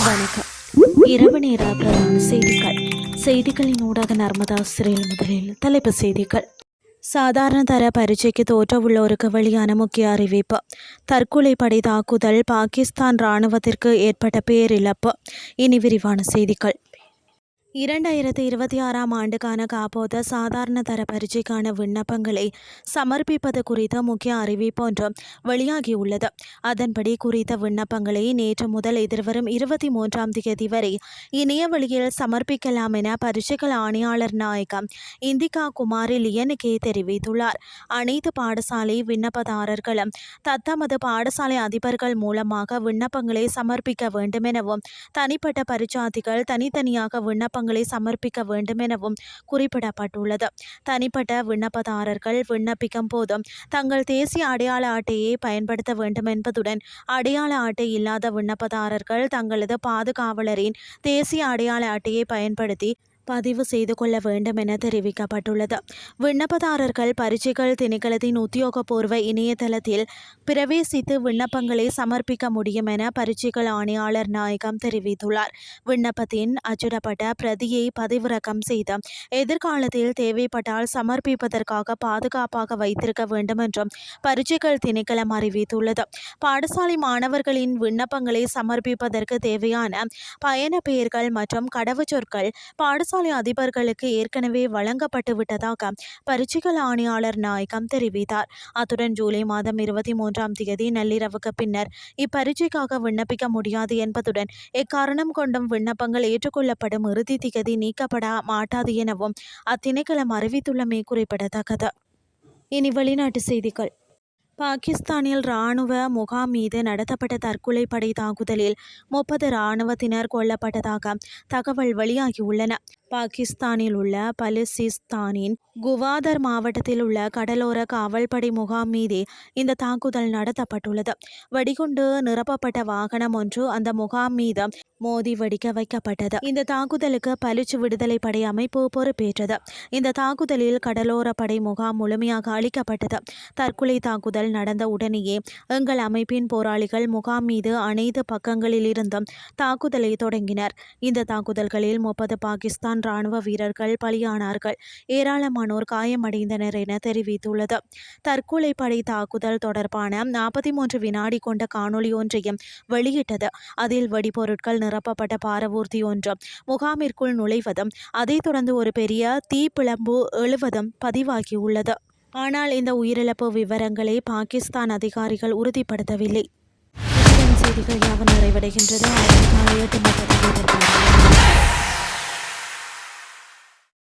வணக்கம். இரவு நேர பிரதான செய்திகளின் ஊடாக நர்மதா சிறையில். முதலில் தலைப்புச் செய்திகள். சாதாரண தர பரீட்சைக்கு தோற்றவுள்ளோருக்கு வெளியான முக்கிய அறிவிப்பு. தற்கொலைப்படை தாக்குதல், பாகிஸ்தான் இராணுவத்திற்கு ஏற்பட்ட பேரிழப்பு. இனி விரிவான செய்திகள். 2026ஆம் ஆண்டுக்கான காப்போத சாதாரண தர பரீட்சைக்கான விண்ணப்பங்களை சமர்ப்பிப்பது குறித்த முக்கிய அறிவிப்பு ஒன்று வெளியாகியுள்ளது. அதன்படி குறித்த விண்ணப்பங்களை நேற்று முதல் எதிர்வரும் 23ஆம் தேதி வரை இணையவழியில் சமர்ப்பிக்கலாம் என பரீட்சைகள் ஆணையாளர் நாயகம் இந்திகா குமாரி லியனுக்கே தெரிவித்துள்ளார். அனைத்து பாடசாலை விண்ணப்பதாரர்களும் தத்தமது பாடசாலை அதிபர்கள் மூலமாக விண்ணப்பங்களை சமர்ப்பிக்க வேண்டும் எனவும், தனிப்பட்ட பரீட்சார்த்திகள் தனித்தனியாக விண்ணப்பங்களை சமர்ப்பிக்க வேண்டும் எனவும் குறிப்பிடப்பட்டுள்ளது. தனிப்பட்ட விண்ணப்பதாரர்கள் விண்ணப்பிக்கும் போதும் தங்கள் தேசிய அடையாள அட்டையை பயன்படுத்த வேண்டும் என்பதுடன், அடையாள அட்டை இல்லாத விண்ணப்பதாரர்கள் தங்களது பாதுகாவலரின் தேசிய அடையாள அட்டையை பயன்படுத்தி பதிவு செய்து கொள்ள வேண்டும் என தெரிவிக்கப்பட்டுள்ளது. விண்ணப்பதாரர்கள் பரீட்சைகள் திணைக்களத்தின் உத்தியோகபூர்வ இணையதளத்தில் பிரவேசித்து விண்ணப்பங்களை சமர்ப்பிக்க முடியும் என பரீட்சைகள் ஆணையாளர் நாயகம் தெரிவித்துள்ளார். விண்ணப்பத்தின் அச்சிடப்பட்ட பிரதியை பதிவிறக்கம் செய்து எதிர்காலத்தில் தேவைப்பட்டால் சமர்ப்பிப்பதற்காக பாதுகாப்பாக வைத்திருக்க வேண்டும் என்றும் பரீட்சைகள் திணைக்களம் அறிவித்துள்ளது. பாடசாலை மாணவர்களின் விண்ணப்பங்களை சமர்ப்பிப்பதற்கு தேவையான பயண பெயர்கள் மற்றும் கடவுச்சொற்கள் பாடசாலை அதிபர்களுக்கு ஏற்கனவே வழங்கப்பட்டு விட்டதாக பரீட்சைகள் ஆணையாளர் நாயகம் தெரிவித்தார். அத்துடன் ஜூலை மாதம் 23ஆம் தேதி நள்ளிரவுக்கு பின்னர் இப்பரீட்சைக்காக விண்ணப்பிக்க முடியாது என்பதுடன், எக்காரணம் கொண்டும் விண்ணப்பங்கள் ஏற்றுக்கொள்ளப்படும் இறுதி திகதி நீக்கப்பட மாட்டாது எனவும் அத்திணைக்களம் அறிவித்துள்ளமை குறிப்பிடத்தக்கது. இனி வெளிநாட்டு செய்திகள். பாகிஸ்தானில் இராணுவ முகாம் மீது நடத்தப்பட்ட தற்கொலைப்படை தாக்குதலில் 30 இராணுவத்தினர் கொல்லப்பட்டதாக தகவல் வெளியாகியுள்ளன. பாகிஸ்தானில் உள்ள பலுசிஸ்தானின் குவாதர் மாவட்டத்தில் உள்ள கடலோர காவல்படை முகாம் மீதே இந்த தாக்குதல் நடத்தப்பட்டுள்ளது. வெடிகுண்டு நிரப்பப்பட்ட வாகனம் ஒன்று அந்த முகாம் மீது மோதி வெடிக்க வைக்கப்பட்டது. இந்த தாக்குதலுக்கு பலுச் விடுதலை படை அமைப்பு பொறுப்பேற்றது. இந்த தாக்குதலில் கடலோர படை முகாம் முழுமையாக அழிக்கப்பட்டது. தற்கொலை தாக்குதல் நடந்த உடனேயே எங்கள் அமைப்பின் போராளிகள் முகாம் மீது அனைத்து பக்கங்களில் இருந்தும் தாக்குதலை தொடங்கினர். இந்த தாக்குதல்களில் 30 பாகிஸ்தான் இராணுவ வீரர்கள் பலியானார்கள், ஏராளமானோர் காயமடைந்தனர் என தெரிவித்துள்ளது. தற்கொலை படை தாக்குதல் தொடர்பான 43 வினாடி கொண்ட காணொலி ஒன்றையும் வெளியிட்டது. அதில் வெடிபொருட்கள் நிரப்பப்பட்ட பாரவூர்தி ஒன்று முகாமிற்குள் நுழைவதும், அதைத் தொடர்ந்து ஒரு பெரிய தீப்பிழம்பு எழுவதும் பதிவாகியுள்ளது. ஆனால் இந்த உயிரிழப்பு விவரங்களை பாகிஸ்தான் அதிகாரிகள் உறுதிப்படுத்தவில்லை. செய்திகள் யாவும் நிறைவடைகின்றது.